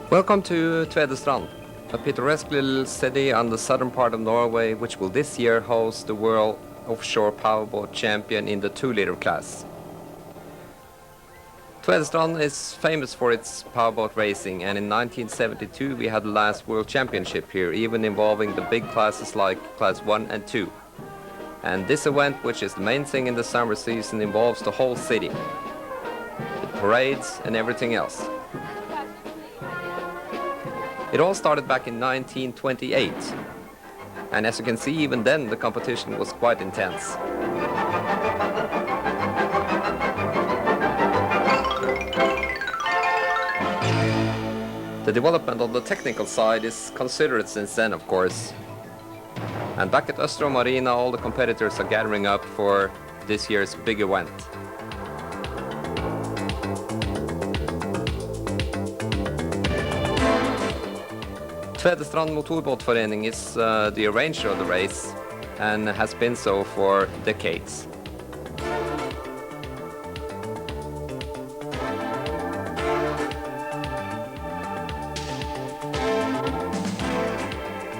Welcome to Tvedestrand, a picturesque little city on the southern part of Norway, which will this year host the World Offshore Powerboat Champion in the 2-liter class. Tvedestrand is famous for its powerboat racing, and in 1972 we had the last World Championship here, even involving the big classes like Class 1 and 2. And this event, which is the main thing in the summer season, involves the whole city, the parades and everything else. It all started back in 1928, and as you can see, even then the competition was quite intense. The development on the technical side is considerate since then, of course. And back at Östra Marina, all the competitors are gathering up for this year's big event. Tvedestrand Motorbåtforening is the arranger of the race and has been so for decades.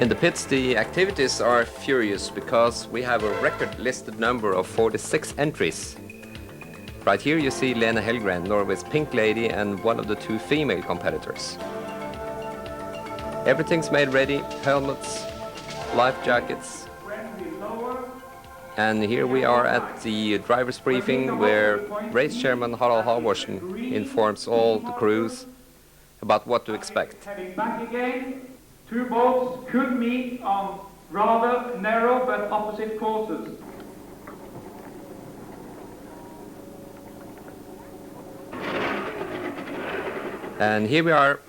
In the pits, the activities are furious because we have a record-listed number of 46 entries. Right here you see Lena Hellgren, Norway's Pink Lady, and one of the two female competitors. Everything's made ready, helmets, life jackets. And here we are at the driver's briefing where race chairman Harald Halvorsen informs all the crews about what to expect. Heading back again, two boats could meet on rather narrow but opposite courses. And here we are,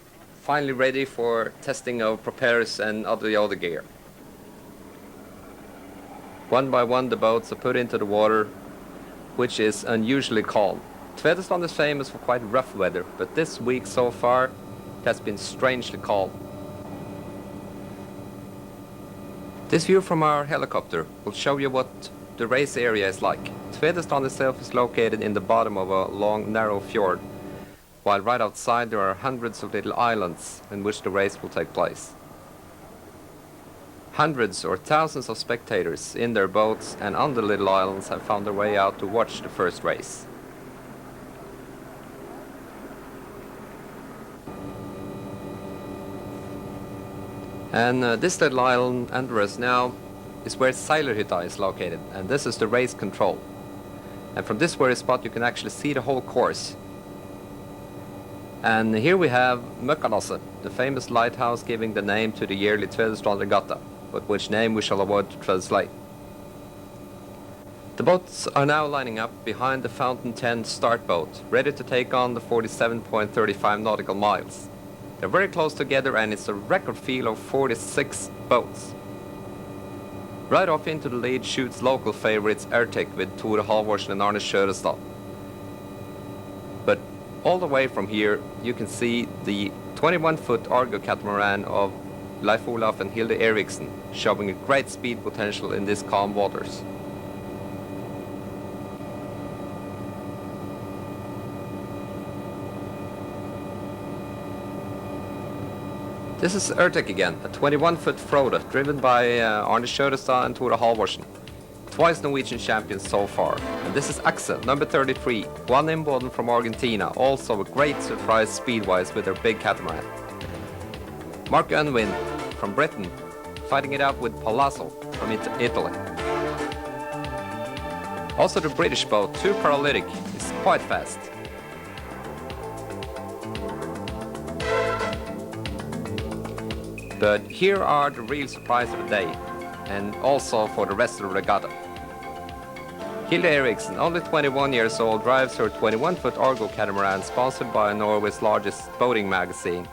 finally ready for testing of propellers and other gear. One by one the boats are put into the water, which is unusually calm. Tvedestrand is famous for quite rough weather, but this week so far it has been strangely calm. This view from our helicopter will show you what the race area is like. Tvedestrand itself is located in the bottom of a long, narrow fjord, while right outside there are hundreds of little islands in which the race will take place. Hundreds or thousands of spectators in their boats and on the little islands have found their way out to watch the first race. And this little island under us now is where Seilerhytta is located, and this is the race control. And from this very spot you can actually see the whole course. And here we have Møkkalasset, the famous lighthouse giving the name to the yearly Tvedestrandsregatta, but which name we shall avoid to translate. The boats are now lining up behind the Fountain 10 start boat, ready to take on the 47.35 nautical miles. They're very close together and it's a record field of 46 boats. Right off into the lead shoots local favorites Ertek with Tore Halvorsen and Arne Sjørestad. But all the way from here you can see the 21-foot Argo catamaran of Leif Olaf and Hilde Eriksen, showing a great speed potential in these calm waters. This is Ertek again, a 21-foot Frode driven by Arne Sjørestad and Tore Halvorsen. Twice Norwegian champions so far. And this is Axel, number 33, one inbound from Argentina, also a great surprise speed-wise with their big catamaran. Mark Unwin from Britain, fighting it out with Palazzo from Italy. Also the British boat, 2 Paralytic, is quite fast. But here are the real surprise of the day, and also for the rest of the regatta. Hilde Eriksen, only 21 years old, drives her 21-foot Argo catamaran sponsored by Norway's largest boating magazine,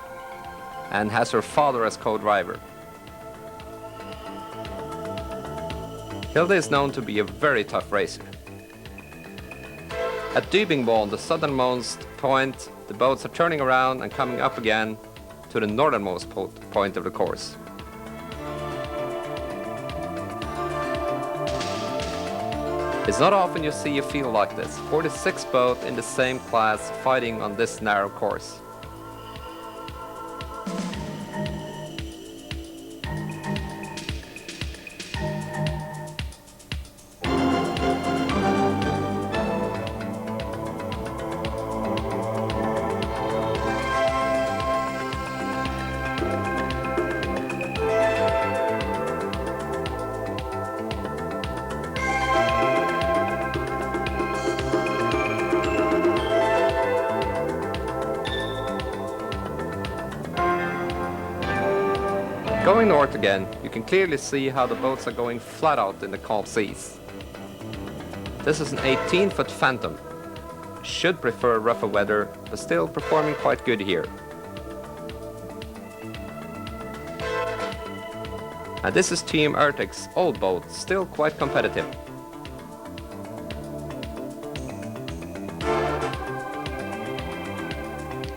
and has her father as co-driver. Hilde is known to be a very tough racer. At Dybingboen, the southernmost point, the boats are turning around and coming up again to the northernmost point of the course. It's not often you see a field like this, 46 boats in the same class fighting on this narrow course. Going north again, you can clearly see how the boats are going flat out in the calm seas. This is an 18-foot Phantom. Should prefer rougher weather, but still performing quite good here. And this is Team Arctic's old boat, still quite competitive.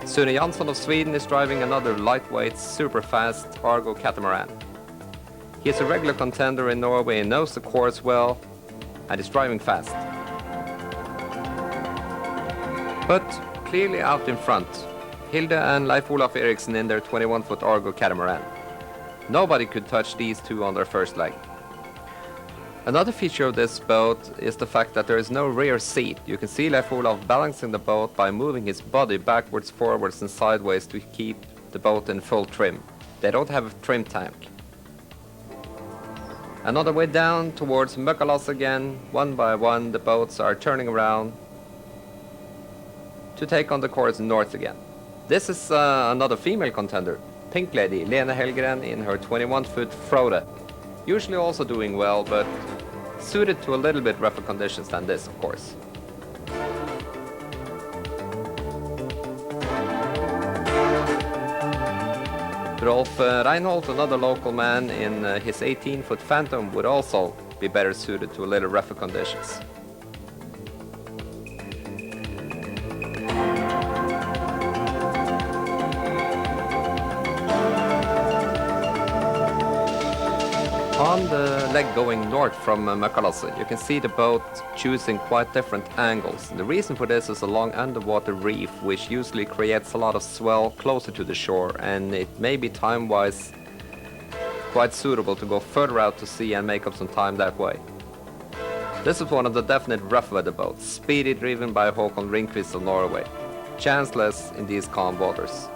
Sune Jansson of Sweden is driving another lightweight, super fast Argo catamaran. He is a regular contender in Norway and knows the course well and is driving fast. But clearly out in front, Hilde and Leif Olaf Eriksen in their 21-foot Argo catamaran. Nobody could touch these two on their first leg. Another feature of this boat is the fact that there is no rear seat. You can see Leif Olaf balancing the boat by moving his body backwards, forwards and sideways to keep the boat in full trim. They don't have a trim tank. And on the way down towards Møkkalas again, one by one the boats are turning around to take on the course north again. This is another female contender, Pink Lady Lene Helgren in her 21-foot Frode. Usually also doing well, but suited to a little bit rougher conditions than this, of course. Rolf Reinholdt, another local man in his 18-foot Phantom, would also be better suited to a little rougher conditions. On the leg going north from Møkkalas, you can see the boat choosing quite different angles. The reason for this is a long underwater reef, which usually creates a lot of swell closer to the shore, and it may be time-wise quite suitable to go further out to sea and make up some time that way. This is one of the definite rough weather boats, speedy, driven by Håkon Ringqvist of Norway. Chanceless in these calm waters.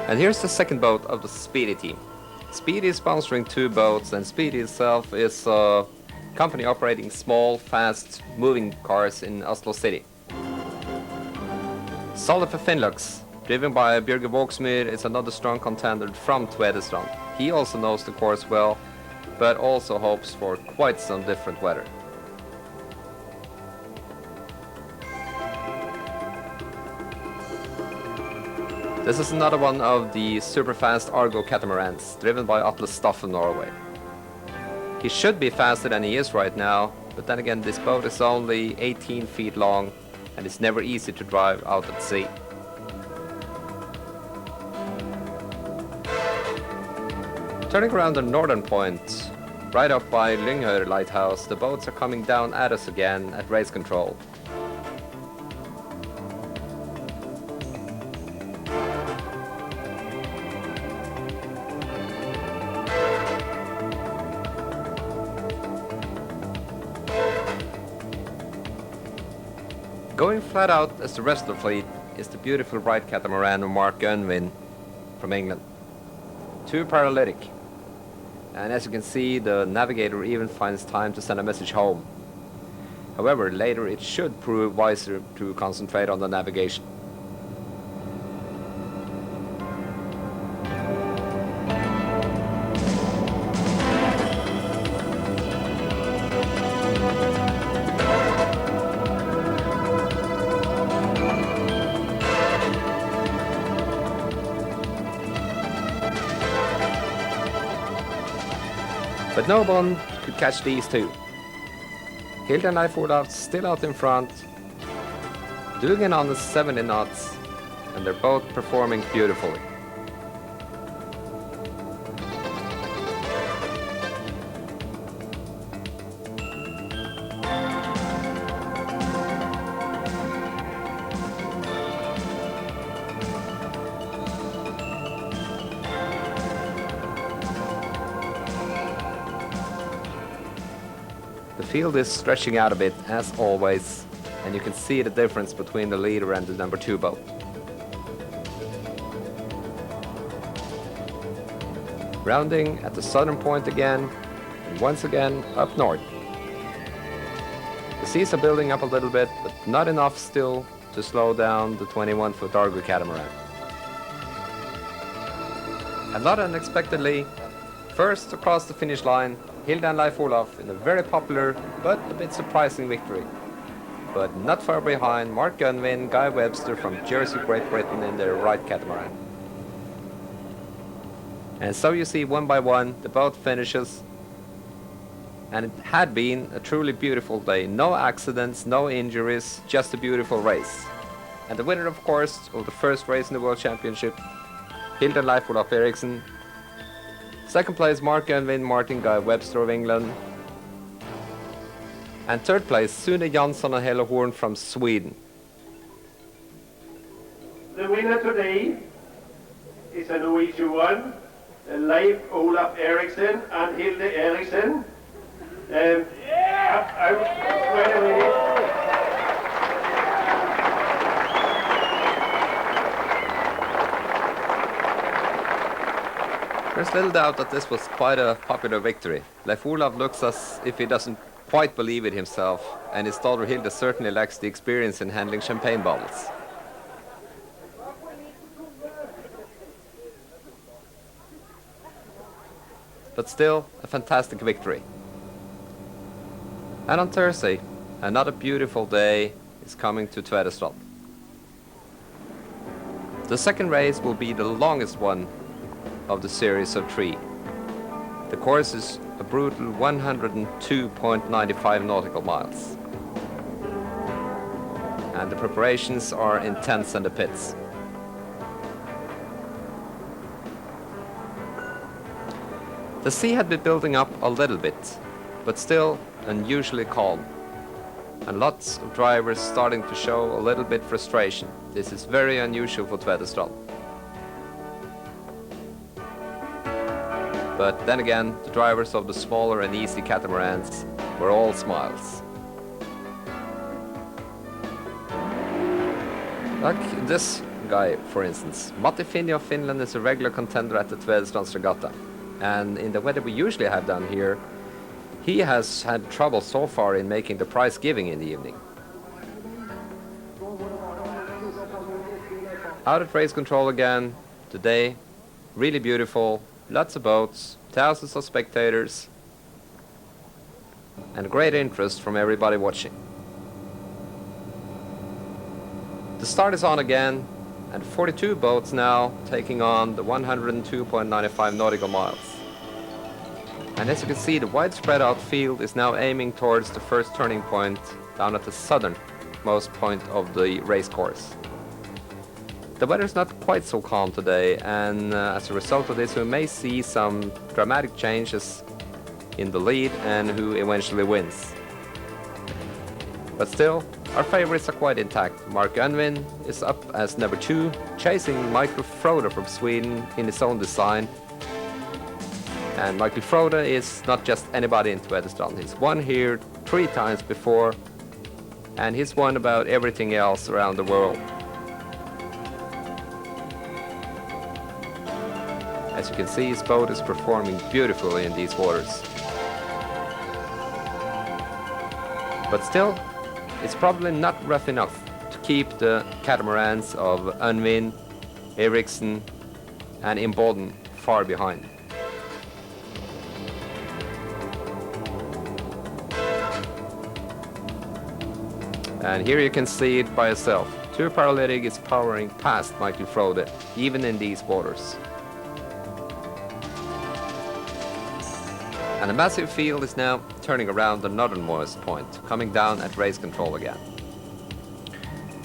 And here's the second boat of the Speedy team. Speedy is sponsoring two boats, and Speedy itself is a company operating small, fast, moving cars in Oslo City. Solid for Finnlux, driven by Bjørge Vågsmyr, is another strong contender from Tvedestrand. He also knows the course well, but also hopes for quite some different weather. This is another one of the super fast Argo catamarans, driven by Atle Staff of Norway. He should be faster than he is right now, but then again this boat is only 18 feet long and it's never easy to drive out at sea. Turning around the northern point, right up by Lynghøyr lighthouse, the boats are coming down at us again at race control. Going flat out as the rest of the fleet is the beautiful right catamaran of Mark Unwin from England. Too paralytic. And as you can see, the navigator even finds time to send a message home. However, later it should prove wiser to concentrate on the navigation. But no one could catch these two. Hilde and Leif Olaf still out in front, doing it on the 70 knots, and they're both performing beautifully. The field is stretching out a bit, as always, and you can see the difference between the leader and the number 2 boat. Rounding at the southern point again, and once again up north. The seas are building up a little bit, but not enough still to slow down the 21-foot Argo catamaran. And not unexpectedly, first across the finish line, Hilde and Leif Olaf in a very popular but a bit surprising victory. But not far behind, Mark Gunvin, Guy Webster from Jersey, Great Britain in their right catamaran. And so you see one by one the boat finishes, and it had been a truly beautiful day. No accidents, no injuries, just a beautiful race. And the winner, of course, of the first race in the World Championship, Hilde and Leif Olaf Eriksen. Second place, Mark Gunvin, Martin Guy Webster of England. And third place, Sune Jansson and Helle Horn from Sweden. The winner today is a Norwegian one, Leif Olaf Eriksen and Hilde Eriksen. Wait a minute. There's little doubt that this was quite a popular victory. Leif Olaf looks as if he doesn't quite believe it himself, and his daughter Hilde certainly lacks the experience in handling champagne bottles. But still, a fantastic victory. And on Thursday, another beautiful day is coming to Tvedestrand. The second race will be the longest one of the series of 3. The course is a brutal 102.95 nautical miles. And the preparations are intense in the pits. The sea had been building up a little bit, but still unusually calm. And lots of drivers starting to show a little bit frustration. This is very unusual for Tvedestrand. But then again, the drivers of the smaller and easy catamarans were all smiles. Like this guy, for instance. Matti Finni of Finland is a regular contender at the Tvedestrandsregattaen. And in the weather we usually have down here, he has had trouble so far in making the prize giving in the evening. Out at race control again, today, really beautiful. Lots of boats, thousands of spectators, and great interest from everybody watching. The start is on again, and 42 boats now taking on the 102.95 nautical miles. And as you can see, the widespread out field is now aiming towards the first turning point down at the southernmost point of the race course. The weather is not quite so calm today, and as a result of this we may see some dramatic changes in the lead and who eventually wins. But still, our favorites are quite intact. Mark Gunvin is up as number 2, chasing Michael Frode from Sweden in his own design. And Michael Frode is not just anybody in Tvedestrand. He's won here 3 times before, and he's won about everything else around the world. As you can see, his boat is performing beautifully in these waters. But still, it's probably not rough enough to keep the catamarans of Gunvin, Eriksen and Imboden far behind. And here you can see it by yourself. 2 Paralytic is powering past Michael Frode, even in these waters. And the massive field is now turning around the northernmost point, coming down at race control again.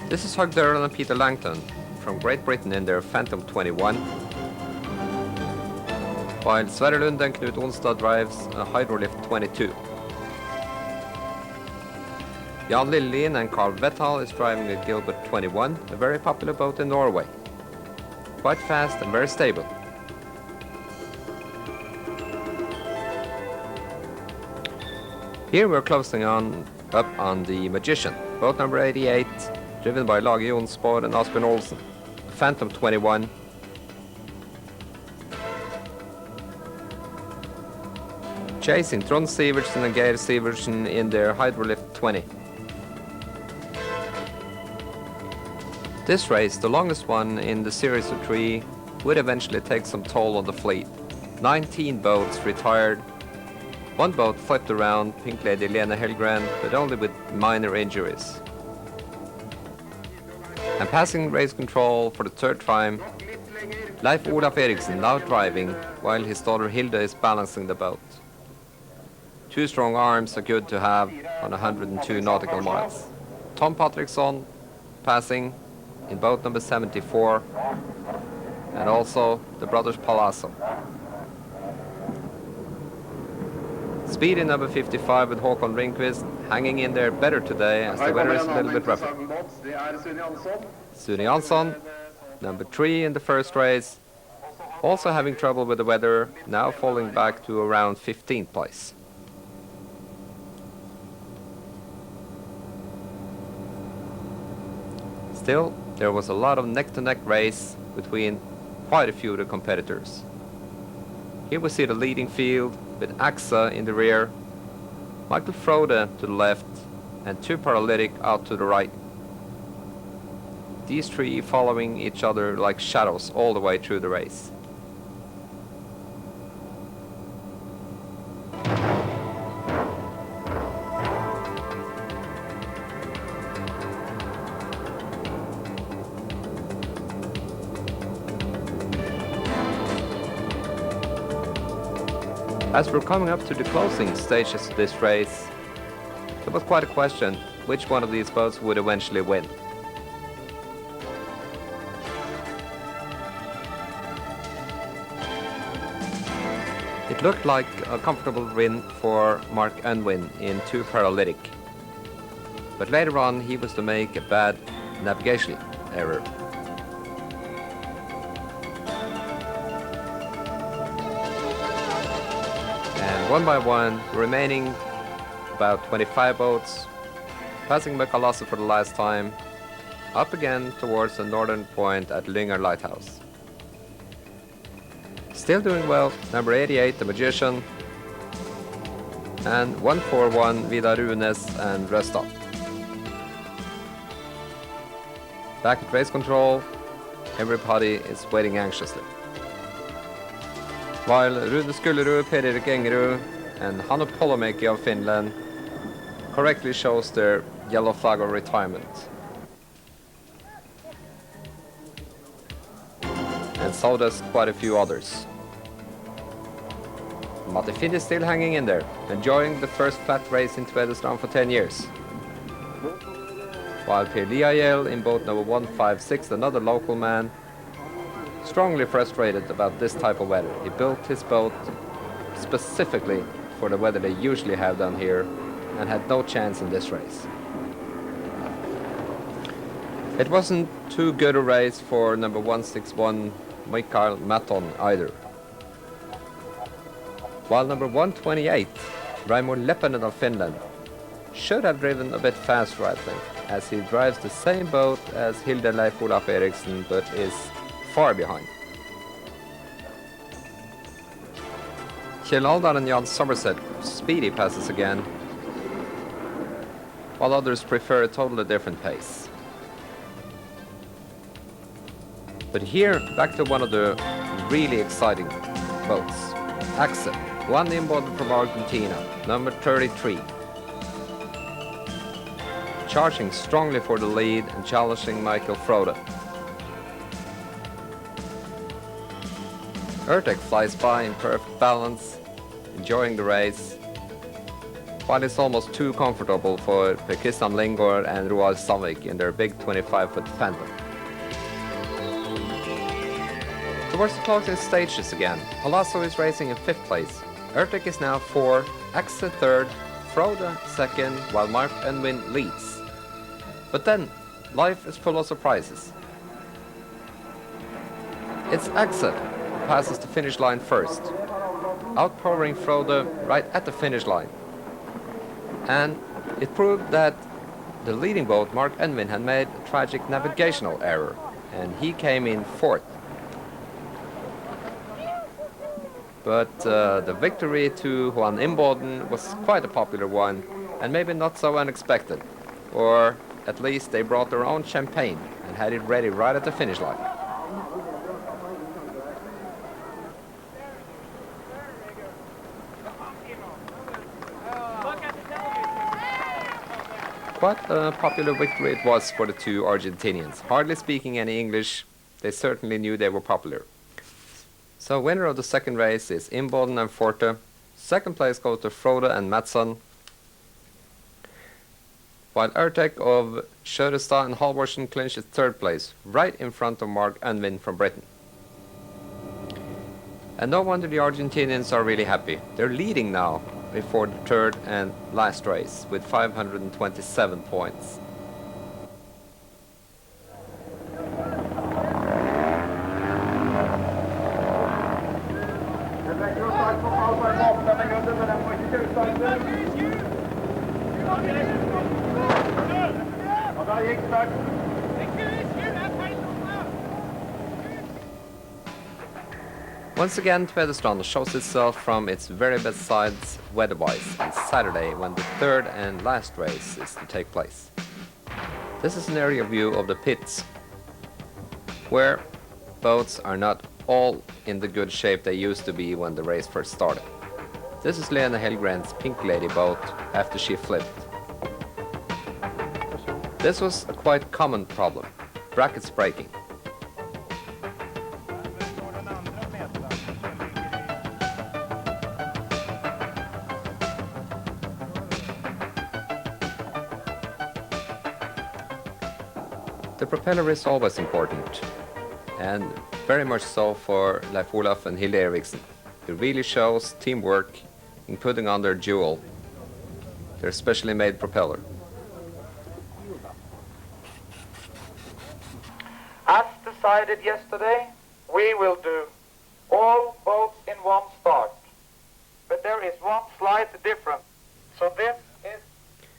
This is Hugh Durrell and Peter Langton from Great Britain in their Phantom 21, while Sverre Lund and Knut Onstad drives a Hydrolift 22. Jan Lillien and Carl Vetthal is driving a Gilbert 21, a very popular boat in Norway. Quite fast and very stable. Here we're closing up on the Magician, boat number 88, driven by Lage Jonsborg and Asbjørn Olsen, Phantom 21. Chasing Trond Sivertsen and Geir Sivertsen in their Hydrolift 20. This race, the longest one in the series of three, would eventually take some toll on the fleet. 19 boats retired. One boat flipped around, Pink Lady Lena Hellgren, but only with minor injuries. And passing race control for the third time, Leif Olaf Eriksen now driving, while his daughter Hilde is balancing the boat. Two strong arms are good to have on 102 nautical miles. Tom Patrickson passing in boat number 74, and also the brothers Palazzo. Speed in number 55 with Håkon Ringqvist hanging in there better today as the weather is a little bit rougher. Sune Jansson, number 3 in the first race, also having trouble with the weather, now falling back to around 15th place. Still, there was a lot of neck-to-neck race between quite a few of the competitors. Here we see the leading field with Axa in the rear, Michael Frode to the left, and two paralytic out to the right. These three following each other like shadows all the way through the race. As we're coming up to the closing stages of this race, it was quite a question which one of these boats would eventually win. It looked like a comfortable win for Mark Unwin in 2 paralytic. But later on he was to make a bad navigation error. And one by one, remaining about 25 boats, passing Mykalasse for the last time, up again towards the northern point at Lynger Lighthouse. Still doing well, number 88, the Magician, and 141, Vidar Runes and Rösta. Back at race control, everybody is waiting anxiously. While Rune Skullerud, Per-Erik Engerud, and Hanno Polomäki of Finland correctly shows their yellow flag of retirement. And so does quite a few others. Matti Finn is still hanging in there, enjoying the first flat race in Tvedestrand for 10 years. While Per Liajel in boat number 156, another local man, strongly frustrated about this type of weather. He built his boat specifically for the weather they usually have down here and had no chance in this race. It wasn't too good a race for number 161 Mikael Matton either. While number 128 Raimo Leppänen of Finland should have driven a bit faster, I think, as he drives the same boat as Hilde Leif Olaf Eriksen but is far behind. Kjell Aldar and Jan Somerset speedy passes again, while others prefer a totally different pace. But here, back to one of the really exciting boats. Axel, one inboard from Argentina, number 33. Charging strongly for the lead and challenging Michael Frode. Urtek flies by in perfect balance, enjoying the race, while it's almost too comfortable for Per Christian Lingård and Roald Sandvik in their big 25-foot Phantom. Towards the closing stages again, Palazzo is racing in 5th place. Urtek is now 4, Axe 3rd, Frode 2nd, while Mark Unwin leads. But then, life is full of surprises. It's Axe who passes the finish line first, outpowering Frode right at the finish line. And it proved that the leading boat, Mark Unwin, had made a tragic navigational error, and he came in 4th. But the victory to Juan Imboden was quite a popular one, and maybe not so unexpected. Or at least they brought their own champagne and had it ready right at the finish line. Quite a popular victory it was for the two Argentinians. Hardly speaking any English, they certainly knew they were popular. So winner of the second race is Imboden and Forte. Second place goes to Frode and Mattsson, while Ertek of Tvedestrandsregattaen and Halvorsen clinches third place, right in front of Mark Unwin from Britain. And no wonder the Argentinians are really happy. They're leading now before the third and last race with 527 points. Once again, Tvedestrand shows itself from its very best sides weather-wise on Saturday when the third and last race is to take place. This is an area view of the pits, where boats are not all in the good shape they used to be when the race first started. This is Lena Hellgren's Pink Lady boat after she flipped. This was a quite common problem, brackets breaking. The propeller is always important, and very much so for Leif Olaf and Hilde Eriksen. It really shows teamwork in putting on their jewel, their specially made propeller. As decided yesterday, we will do all boats in one start. But there is one slight difference. So this is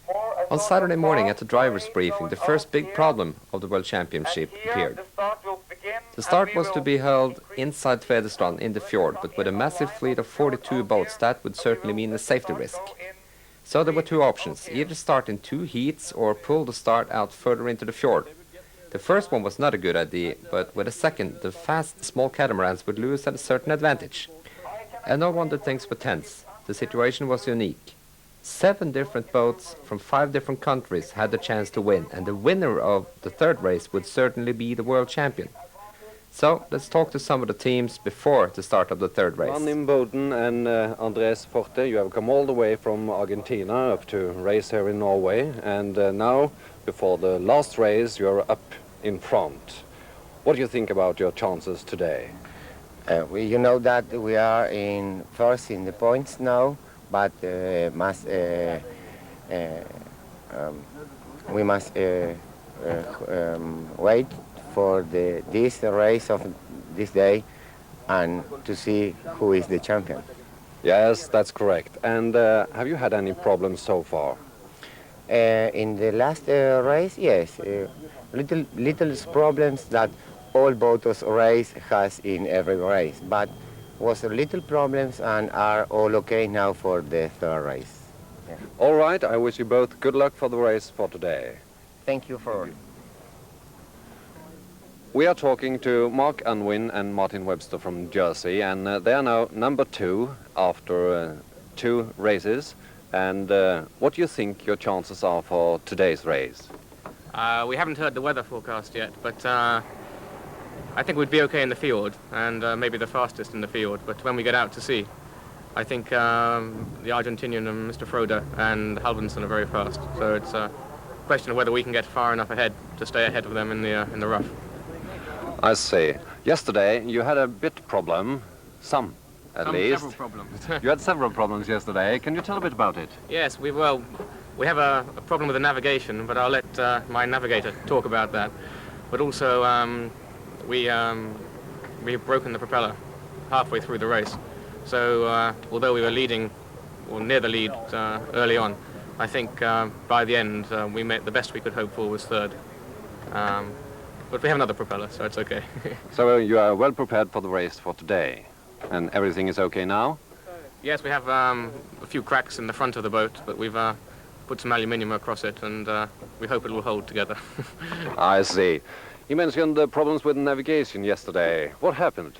more a On sort Saturday of morning start at the driver's going briefing, the on first big here, problem of the World and Championship here appeared. the start will begin, The and start we was to will be held increase inside Tvedestrand in the fjord, but with a massive fleet of 42 boats, that would certainly mean a safety risk. So there were two options, either start in two heats or pull the start out further into the fjord. The first one was not a good idea, but with a second, the fast small catamarans would lose at a certain advantage. And no wonder things were tense. The situation was unique. 7 different boats from 5 different countries had the chance to win, and the winner of the third race would certainly be the world champion. So let's talk to some of the teams before the start of the third race. Jan Imboden and Andres Forte, you have come all the way from Argentina up to race here in Norway, and now, before the last race, you are up in front. What do you think about your chances today? You know that we are in first in the points now, but we must wait for this race of this day and to see who is the champion. Yes, that's correct. And have you had any problems so far? In the last race, yes, little problems that all boats race has in every race, but was a little problems and are all okay now for the third race. Yeah. All right, I wish you both good luck for the race for today. Thank you for. We are talking to Mark Unwin and Martin Webster from Jersey, and they are now number 2 after 2 races. And what do you think your chances are for today's race? We haven't heard the weather forecast yet, but I think we'd be okay in the field, and maybe the fastest in the field. But when we get out to sea, I think the Argentinian and Mr. Frode and Halvorsen are very fast. So it's a question of whether we can get far enough ahead to stay ahead of them in the rough. I see. Yesterday you had a bit problem, some at least. Several problems. You had several problems yesterday. Can you tell a bit about it? Yes, we have a problem with the navigation, but I'll let my navigator talk about that. But also, we've broken the propeller halfway through the race. So although we were leading, or near the lead early on, I think by the end we made the best we could hope for was third. But we have another propeller, so it's okay. So you are well prepared for the race for today, and everything is okay now? Yes, we have a few cracks in the front of the boat, but we've put some aluminium across it, and we hope it will hold together. I see. You mentioned the problems with navigation yesterday. What happened?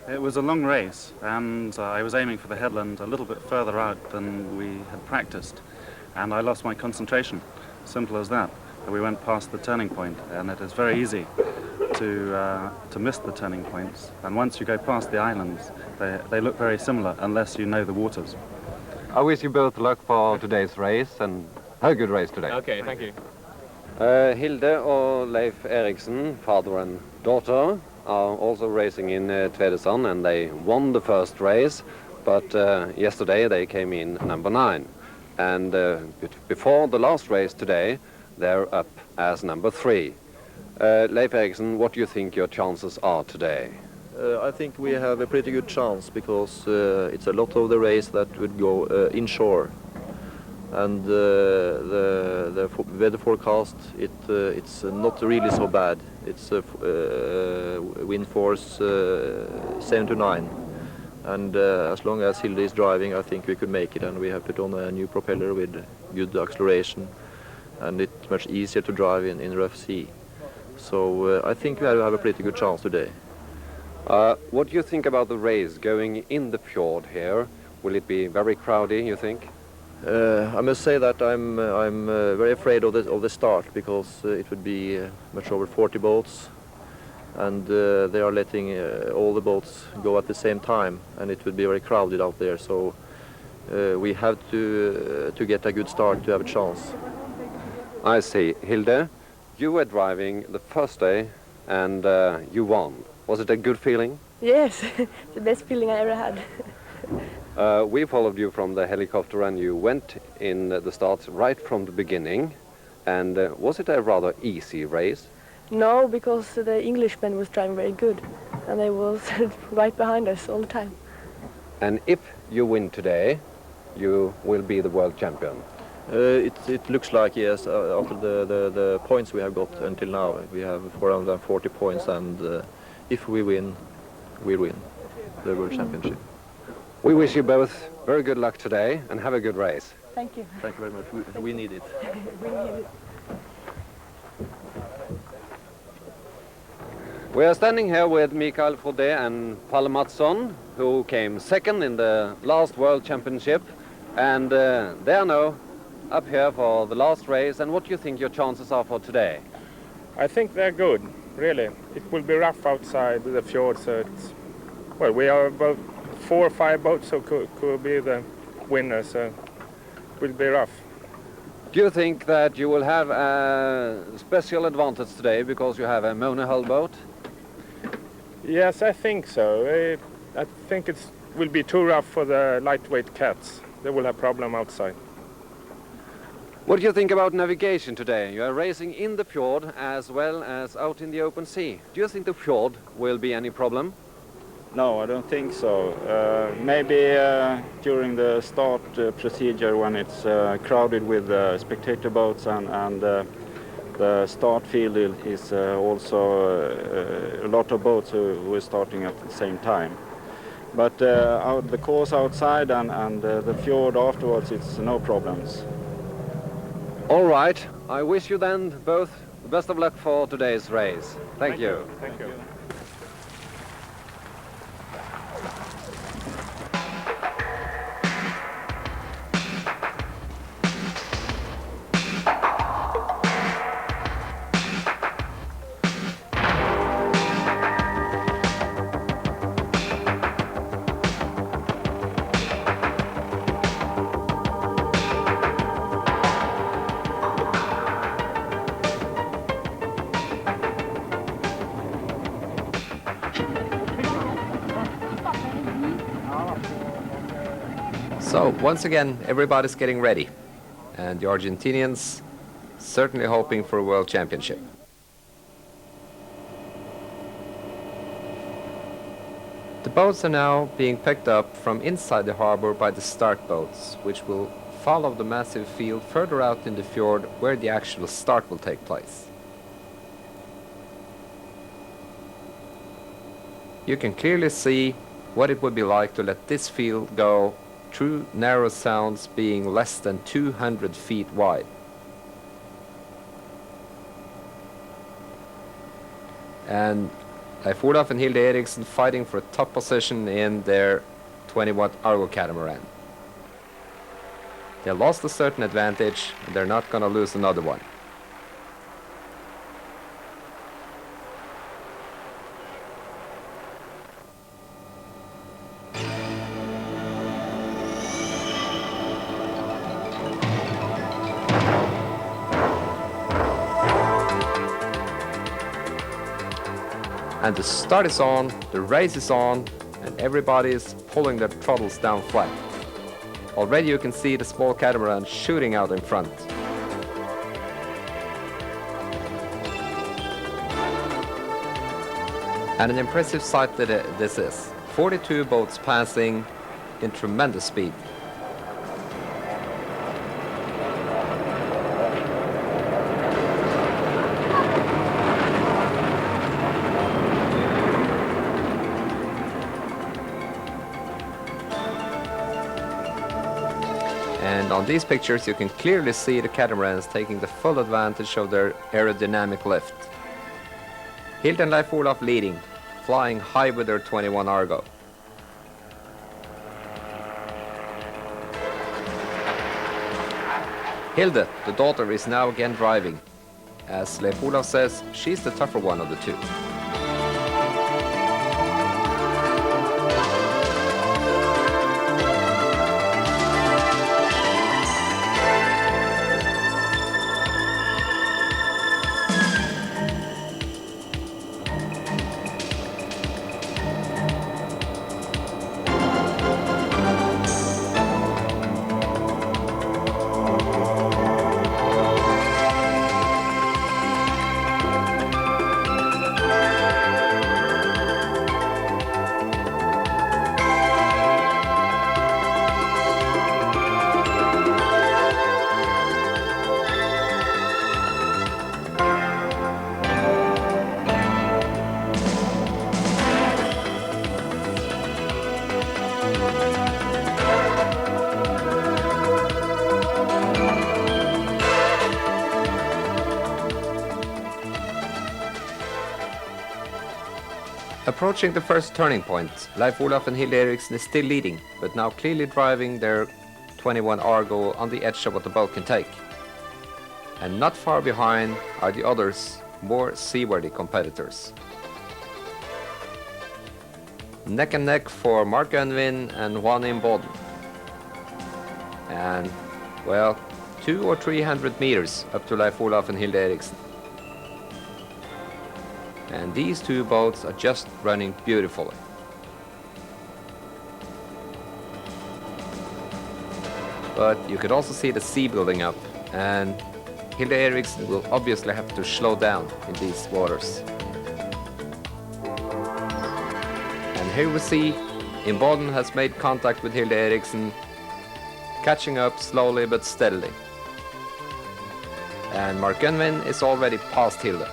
It was a long race, and I was aiming for the headland a little bit further out than we had practiced, and I lost my concentration. Simple as that. We went past the turning point, and it is very easy to miss the turning points. And once you go past the islands, they look very similar unless you know the waters. I wish you both luck for today's race, and have a good race today. Okay, thank you. Hilde og Leif Eriksen, father and daughter, are also racing in Tvedestrand, and they won the first race, but yesterday they came in number 9. And before the last race today, they're up as number 3. Leif Eriksen, what do you think your chances are today? I think we have a pretty good chance because it's a lot of the race that would go inshore. And the weather forecast, it's not really so bad. It's wind force 7 to 9. And as long as Hilde is driving, I think we could make it. And we have put on a new propeller with good acceleration. And it's much easier to drive in rough sea. So I think we have a pretty good chance today. What do you think about the race going in the fjord here? Will it be very crowded, you think? I must say that I'm very afraid of the start because it would be much over 40 boats, and they are letting all the boats go at the same time, and it would be very crowded out there. So we have to get a good start to have a chance. I see. Hilde, you were driving the first day, and you won. Was it a good feeling? Yes, the best feeling I ever had. We followed you from the helicopter, and you went in the start right from the beginning. And was it a rather easy race? No, because the Englishman was driving very good, and they was right behind us all the time. And if you win today, you will be the world champion. It looks like, yes, after the points we have got until now. We have 440 points, and if we win, we win the world championship. We wish you both very good luck today, and have a good race. Thank you. Thank you very much. We need it. We need it. We are standing here with Mikael Frodé and Palle Mattsson, who came second in the last World Championship. And they are now up here for the last race. And what do you think your chances are for today? I think they're good, really. It will be rough outside the fjord, so it's... Well, we are about 4 or 5 boats, so could be the winner, so it will be rough. Do you think that you will have a special advantage today because you have a monohull boat? Yes, I think so. I think it will be too rough for the lightweight cats. They will have problem outside. What do you think about navigation today? You are racing in the fjord as well as out in the open sea. Do you think the fjord will be any problem? No, I don't think so. Maybe during the start procedure when it's crowded with spectator boats and the start field is also a lot of boats who are starting at the same time. But the course outside and the fjord afterwards, it's no problems. All right. I wish you then both the best of luck for today's race. Thank you. Thank you. So, once again, everybody's getting ready. And the Argentinians certainly hoping for a world championship. The boats are now being picked up from inside the harbor by the start boats, which will follow the massive field further out in the fjord where the actual start will take place. You can clearly see what it would be like to let this field go through narrow sounds being less than 200 feet wide. And Leif Olaf and Hilde Eriksen fighting for a top position in their 20-watt Argo catamaran. They lost a certain advantage, and they're not going to lose another one. And the start is on, the race is on, and everybody is pulling their throttles down flat. Already you can see the small catamaran shooting out in front. And an impressive sight that this is. 42 boats passing in tremendous speed. And on these pictures you can clearly see the catamarans taking the full advantage of their aerodynamic lift. Hilde and Leif Olaf leading, flying high with their 21 Argo. Hilde, the daughter, is now again driving. As Leif Olaf says, she's the tougher one of the two. Approaching the first turning point, Leif Olaf and Hilde Eriksen is still leading, but now clearly driving their 21 Argo on the edge of what the boat can take. And not far behind are the others, more seaworthy competitors. Neck and neck for Mark Unwin and Juan Imboden. And, well, 200 or 300 meters up to Leif Olaf and Hilde Eriksen. And these two boats are just running beautifully. But you could also see the sea building up, and Hilde Eriksen will obviously have to slow down in these waters. And here we see Imboden has made contact with Hilde Eriksen, catching up slowly but steadily. And Mark Unwin is already past Hilde.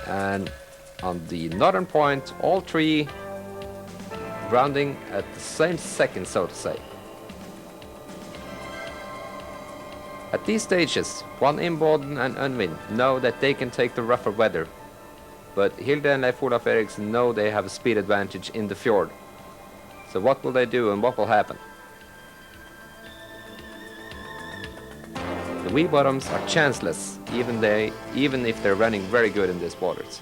And on the northern point, all three grounding at the same second, so to say. At these stages, Juan Imboden and Unwin know that they can take the rougher weather, but Hilde and Leif Olaf Eriksen know they have a speed advantage in the fjord. So what will they do and what will happen? The wee bottoms are chanceless, even if they're running very good in these waters.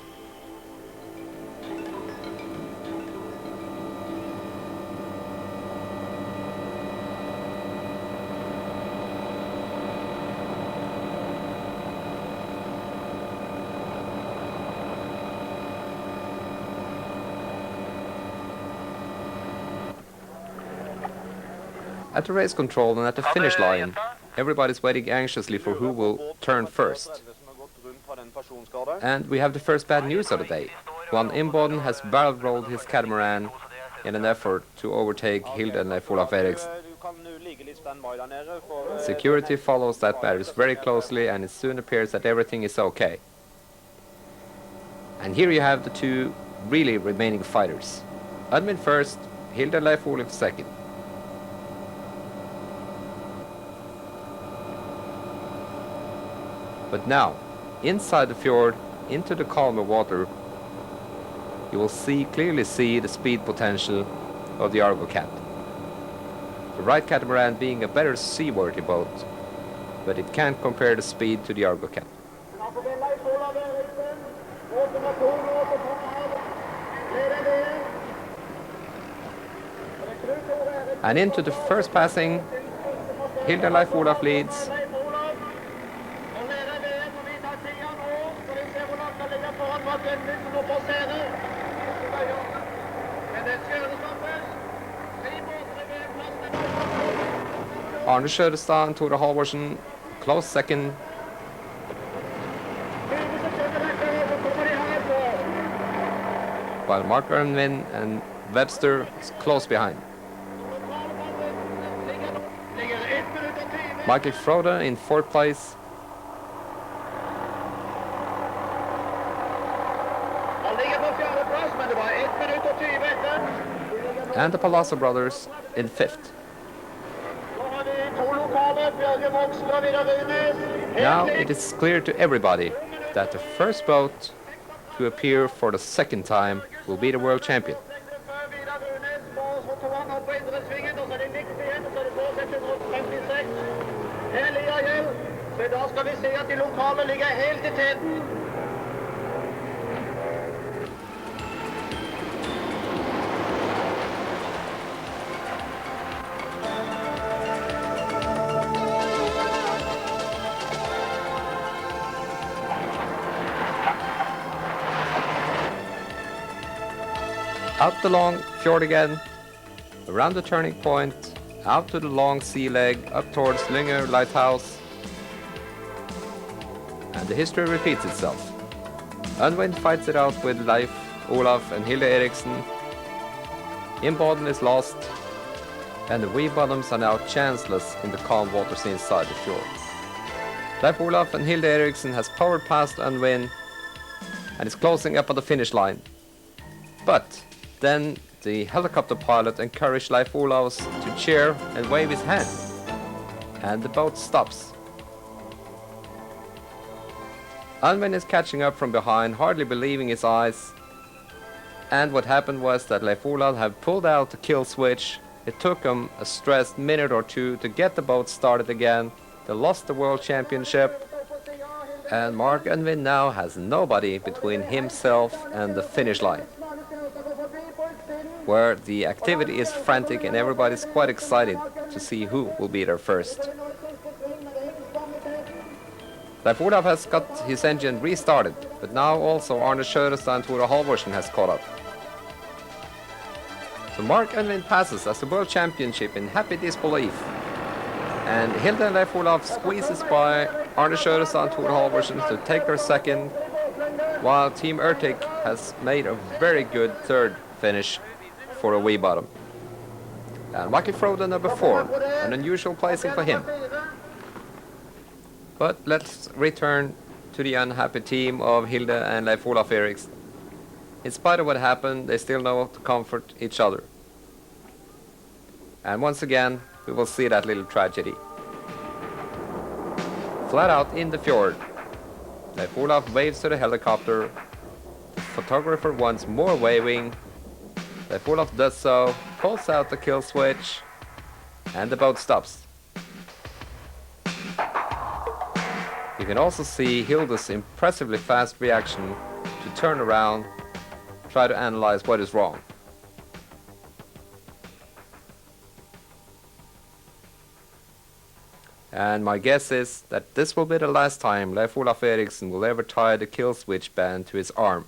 At the race control and at the finish line, everybody's waiting anxiously for who will turn first. And we have the first bad news of the day. Juan Imboden has barrel rolled his catamaran in an effort to overtake Hilde and Leif Olaf Eriksen. Security follows that matters very closely, and it soon appears that everything is okay. And here you have the two really remaining fighters. Unwin first, Hilde and Leif Olaf second. But now, inside the fjord, into the calmer water, you will clearly see the speed potential of the Argo Cat. The right catamaran being a better seaworthy boat, but it can't compare the speed to the Argo Cat. And into the first passing, Hilde and Leif Olaf leads. Arne Tvedestrandsregattaen and Tore Halvorsen close second. While Mark Ernvin and Webster is close behind. Michael Frode in fourth place. And the Palazzo brothers in fifth. Now it is clear to everybody that the first boat to appear for the second time will be the world champion. Out the long fjord again, around the turning point, out to the long sea leg, up towards Lyngør Lighthouse. And the history repeats itself. Unwind fights it out with Leif Olaf and Hilde Eriksen. Imboden is lost, and the wee bottoms are now chanceless in the calm waters inside the fjord. Leif Olaf and Hilde Eriksen has powered past Unwind and is closing up on the finish line. But then the helicopter pilot encouraged Leif Olaf to cheer and wave his hand, and the boat stops. Unwind is catching up from behind, hardly believing his eyes. And what happened was that Leif Olaf had pulled out the kill switch. It took him a stressed minute or two to get the boat started again. They lost the world championship, and Mark Unwind now has nobody between himself and the finish line, where the activity is frantic and everybody's quite excited to see who will be there first. Leif Olaf has got his engine restarted, but now also Arne Tvedestrandsregattaen and Tore Halvorsen has caught up. So Mark Unwind passes as the world championship in happy disbelief. And Hilde and Leif Olaf squeezes by Arne Tvedestrandsregattaen and Tore Halvorsen to take their second, while Team Urtic has made a very good third finish for a wee bottom. And Michael Frode number 4, an unusual placing for him. But let's return to the unhappy team of Hilde and Leif Olaf Eriksen. In spite of what happened, they still know to comfort each other. And once again, we will see that little tragedy. Flat out in the fjord, Leif Olaf waves to the helicopter. The photographer wants more waving. Leif Olaf does so, pulls out the kill switch, and the boat stops. You can also see Hilde's impressively fast reaction to turn around, try to analyze what is wrong. And my guess is that this will be the last time Leif Olaf Eriksen will ever tie the kill switch band to his arm.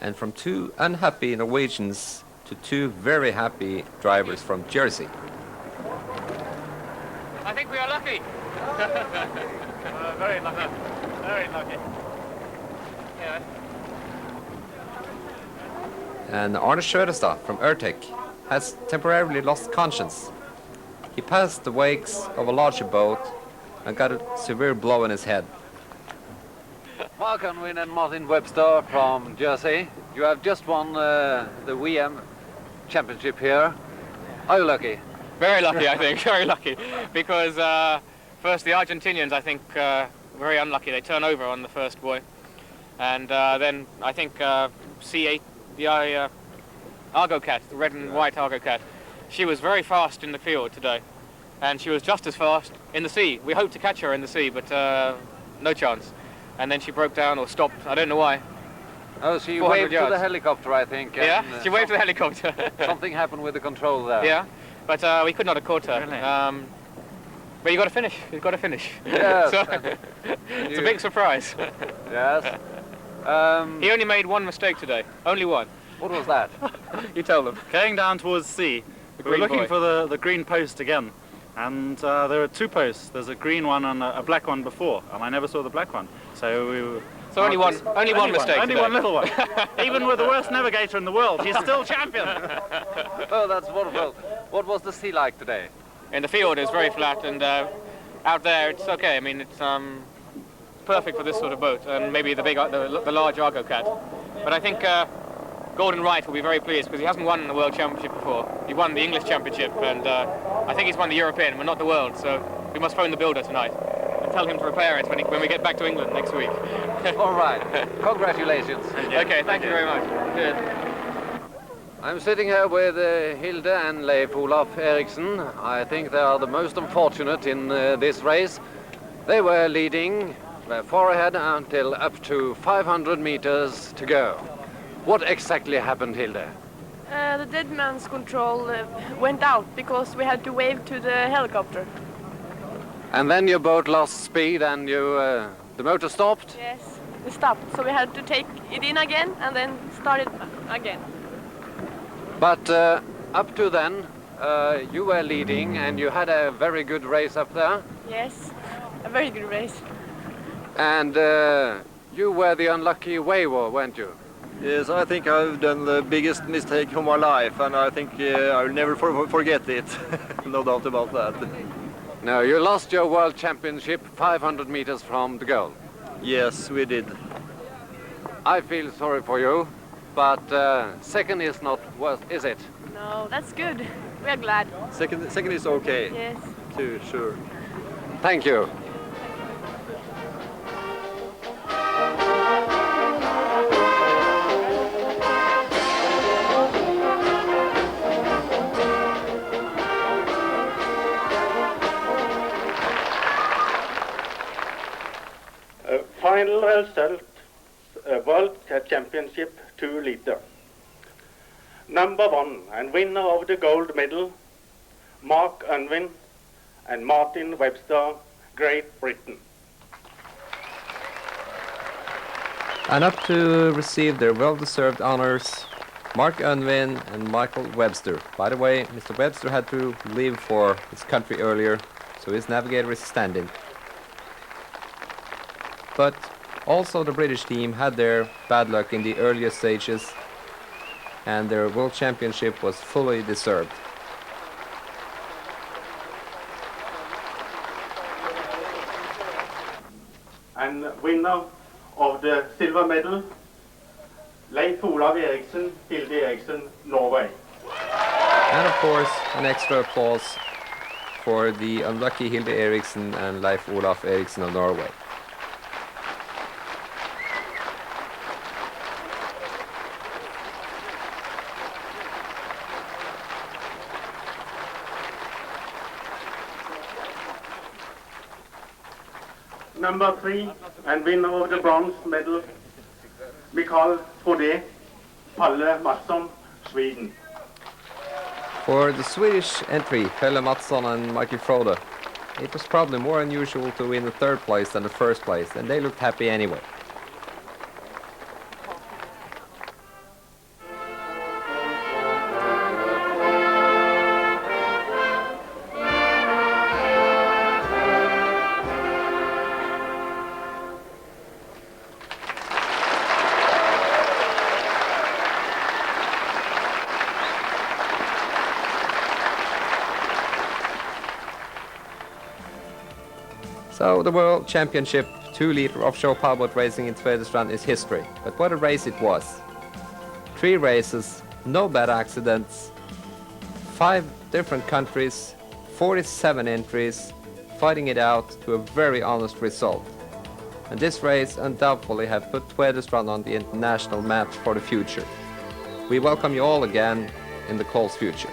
And from 2 unhappy Norwegians to 2 very happy drivers from Jersey. I think we are lucky. Very lucky. Very lucky. Yeah. And Arne Tvedestrandsregattaen from Urtic has temporarily lost conscience. He passed the wakes of a larger boat and got a severe blow in his head. Mark Unwind and Martin Webster from Jersey. You have just won the VM championship here. Are you lucky? Very lucky, I think. Very lucky. Because first, the Argentinians, I think, very unlucky. They turn over on the first buoy. And then I think C8, the Argo Cat, the red and white Argo Cat, she was very fast in the field today. And she was just as fast in the sea. We hoped to catch her in the sea, but no chance. And then she broke down or stopped, I don't know why. Oh, she 400 waved yards. to the helicopter, I think. Yeah, and, she waved to the helicopter. Something happened with the control there. Yeah, but we could not have caught her. Really? But you got to finish. You've got to finish. Yes. So, it's a big surprise. Yes. He only made one mistake today. Only one. What was that? You tell them. Going down towards the sea, we were green looking buoy. for the green post again. And there are two posts. There's a green one and a black one before, and I never saw the black one. So we were... So only one mistake Only today. one little one. Even with the worst navigator in the world, he's still champion. Oh, that's wonderful. What was the sea like today? In the field it's very flat, and out there it's okay. I mean, it's perfect for this sort of boat, and maybe the large Argo Cat. But I think Gordon Wright will be very pleased because he hasn't won the World Championship before. He won the English Championship, and I think he's won the European, but not the World. So we must phone the builder tonight and tell him to repair it when we get back to England next week. All right. Congratulations. Okay, thank you very much. Good. I'm sitting here with Hilde and Leif Olaf Eriksen. I think they are the most unfortunate in this race. They were leading, were far ahead until up to 500 meters to go. What exactly happened, Hilde? The dead man's control went out because we had to wave to the helicopter. And then your boat lost speed and the motor stopped? Yes, it stopped. So we had to take it in again and then start it again. But up to then, you were leading and you had a very good race up there. Yes, a very good race. And you were the unlucky waver, weren't you? Yes, I think I've done the biggest mistake of my life, and I think I'll never forget it. No doubt about that. No, you lost your world championship 500 meters from the goal. Yes, we did. I feel sorry for you, but second is not worse, is it? No, that's good. We are glad. Second is okay. Yes. Too, sure. Thank you. Final result, World Championship 2 liter. Number 1 and winner of the gold medal, Mark Unwin and Martin Webster, Great Britain. And up to receive their well-deserved honors, Mark Unwin and Michael Webster. By the way, Mr. Webster had to leave for his country earlier, so his navigator is standing. But also the British team had their bad luck in the earlier stages, and their World Championship was fully deserved. And winner of the silver medal, Leif Olav Eriksen, Hilde Eriksen, Norway. And of course, an extra applause for the unlucky Hilde Eriksen and Leif Olaf Eriksen of Norway. Number 3 and winner of the bronze medal, Mikael Frode, Palle Mattsson, Sweden. For the Swedish entry, Pelle Mattsson and Michael Frode, it was probably more unusual to win the third place than the first place, and they looked happy anyway. So the World Championship 2-liter offshore powerboat racing in Tvedestrand is history. But what a race it was. 3 races, no bad accidents, 5 different countries, 47 entries, fighting it out to a very honest result. and this race undoubtedly have put Tvedestrand on the international map for the future. We welcome you all again in the close future.